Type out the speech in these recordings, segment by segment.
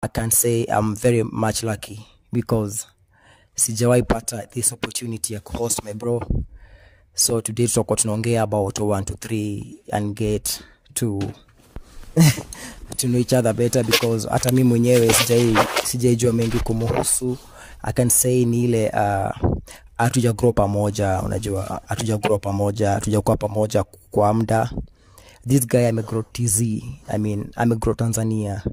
I can say I'm very much lucky because sijawahi pata this opportunity ya host my bro. So today tutakuwa tunaongea about 1 to 3 and get to to know each other better because hata mimi mwenyewe sijaijua mengi kumuhusu. I can say ni ile hatuja grow pamoja, unajua hatuja grow pamoja, hatujakuwa pamoja kwa muda. This guy amegrow TZ, amegrow Tanzania,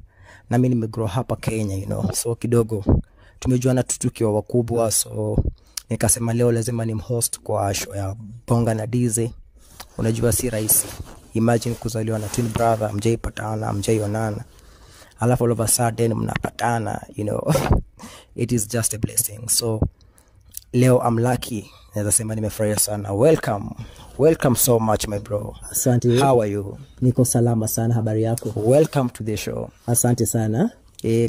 na mimi nimegrow hapa Kenya, you know. So kidogo tumejuana tukiwa wakubwa, so nikasema leo lazima nimhost kwa show ya Bonga na Dize. Unajua si rahisi. Imagine kuzaliwa na twin brother, mjaipatana, mjaionana, alafu all of a sudden mnapatana, you know. It is just a blessing. So leo I'm lucky, naweza sema nimefurahia sana. Welcome so much my bro. Asante. How are you? Niko salama sana, habari yako? Welcome to the show. Asante sana.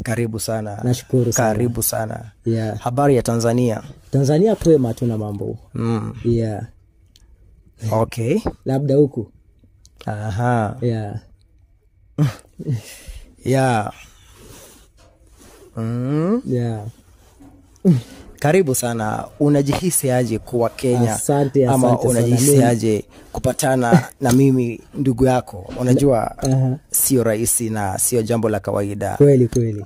Karibu sana. Nashukuru sana. Karibu sana. Yeah. Habari ya Tanzania? Tanzania kwema, tuna mambo. Yeah. Okay. Labda huku. Aha. Yeah. Yeah. Yeah. Karibu sana. Unajihisi aje kuwa Kenya? Asante ama unajihisi sana. Aje kupatana na mimi ndugu yako? Unajua sio rahisi na sio jambo la kawaida. Kweli.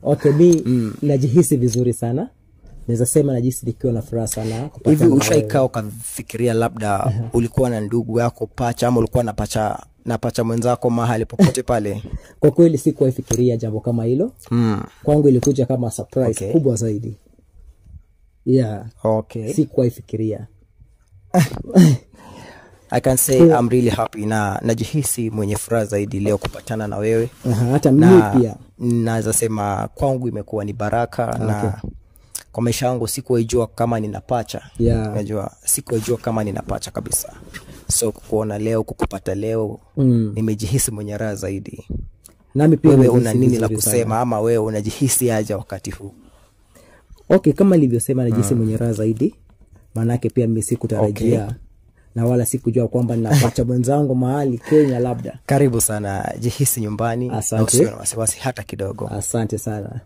Okay, mimi najihisi vizuri sana. Naweza sema najihisi nikiwa na furaha sana kupatana. Hivi ushaikaa ukafikiria labda ulikuwa na ndugu yako pacha ama ulikuwa na pacha mwenzako mahali popote pale? Kwa kweli sikuwahi fikiria jambo kama hilo. Kwangu ilikuja kama surprise kubwa zaidi. Yeah. Okay. Sikuwahi fikiria. I can say I'm really happy na najihisi mwenye furaha zaidi leo kupatana na wewe. Hata mimi pia. Naweza sema kwangu imekuwa ni baraka na kwa maisha yangu sikuwahi jua kama nina pacha. Yeah. Unajua sikuwahi jua kama nina pacha kabisa. So kukuona leo, kukupata leo, nimejihisi mwenye raha zaidi. Nami pia wewe una nini la kusema ama wewe unajihisi aje wakati huu? Okay, kama nilivyosema najihisi mwenye raha zaidi. Maana yake pia mimi sikutarajia na wala sikujua kwamba ninapacha mwenzangu mahali Kenya labda. Karibu sana, jihisi nyumbani. Asante. Na wasiwasi hata kidogo. Asante sana.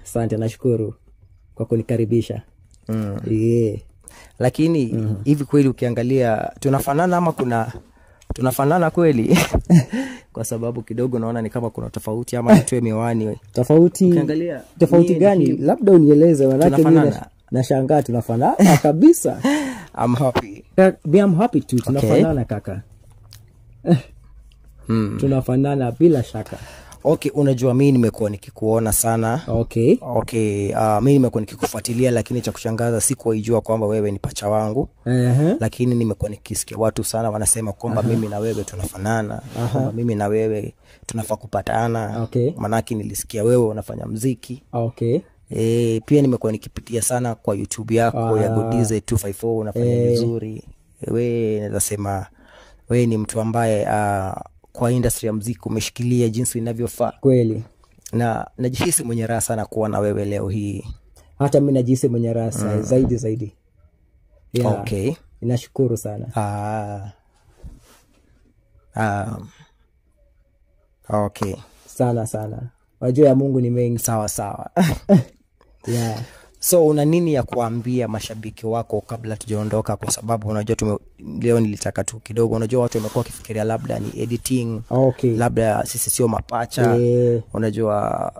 Asante, nashukuru kwa kunikaribisha. Lakini hivi kweli ukiangalia tunafanana ama tunafanana kweli? Kwa sababu kidogo naona ni kama kuna tofauti ama nitoe miwani. Tofauti? Ukiangalia tofauti gani? Labda unieleze, manake mimi nashangaa tunafanana kabisa. I'm happy. I'm happy too. Tunafanana kaka. Tunafanana bila shaka. Okay, unajua mimi nimekuwa nikikuona sana. Okay, mimi nimekuwa nikikufuatilia, lakini cha kushangaza sikuwaijua kwamba wewe ni pacha wangu. Lakini nimekuwa nikisikia watu sana wanasema kwamba mimi na wewe tunafanana, kwamba mimi na wewe tunafaa kupatana. Manaki nilisikia wewe unafanya muziki. Pia nimekuwa nikipitia sana kwa YouTube yako ya Godize 254, unafanya vizuri. Wewe naweza sema wewe ni mtu ambaye kwa industry ya muziki umeshikilia jinsi inavyofaa. Kweli. Na najihisi mwenye raha sana kuwa na wewe leo hii. Hata mimi najihisi mwenye raha zaidi. Yeah. Okay. Ninashukuru sana. Okay. Sana. Wajua ya Mungu ni mengi. Sawa. Yeah. So una nini ya kuambia mashabiki wako kabla tujaondoka? Kwa sababu unajua leo nilitaka tu kidogo, unajua watu wamekuwa kifikiria labda ni editing. Labda sisi sio mapacha. Unajua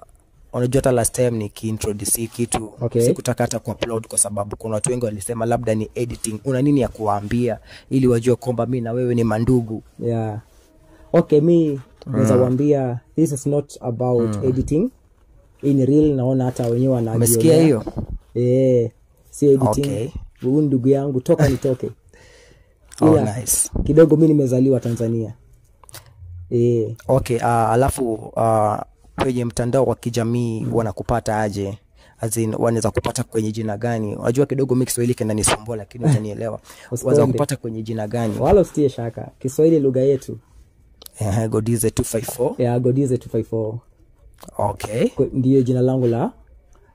hata last time nikiintroduce kitu sikutaka hata kuupload kwa sababu kuna watu wengi walisema labda ni editing. Una nini ya kuambia ili wajue kwamba mimi na wewe ni mandugu? Yeah. Okay, mimi naweza kuambia this is not about editing. In real naona hata wenyewe wanajiona. Umesikia hiyo? Si editing. Huyu ndugu yangu toka nitoke. Nice. Kidogo mimi nimezaliwa Tanzania. Alafu kwenye mtandao wa kijamii wanakupata aje? Wanaweza kupata kwenye jina gani? Unajua kidogo mimi Kiswahili kinanisumbua lakini utanielewa. Wanaweza kupata kwenye jina gani? Wala usitie shaka. Kiswahili lugha yetu. Godize 254. Yeah, Godize 254. Okay. Ndiyo jina langu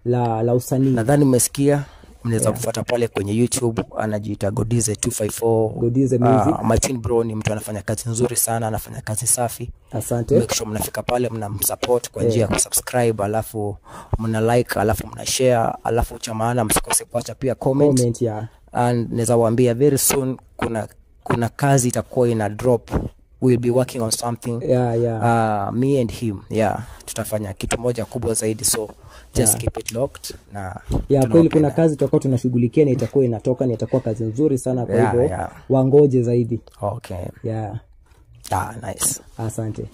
la usanii. Nadhani umesikia mnaweza kufuata pale kwenye YouTube, anajiita Godize 254. Godize Music. My twin bro ni mtu anafanya kazi nzuri sana, anafanya kazi safi. Asante. Make sure mnafika pale mnamsupport kwa njia ya kusubscribe, alafu mna like, alafu mna share, alafu cha maana msikose kuacha pia comment. Yeah. And naweza waambia very soon kuna kazi itakuwa ina drop. We'll be working on something. Me and him. Tutafanya kitu moja kubwa zaidi, so just keep it locked. Na kweli kuna kazi tutakuwa tunashughulikia na itakuwa inatoka, na itakuwa kazi nzuri sana, kwa hivyo wangoje zaidi. Okay. Nice. Asante.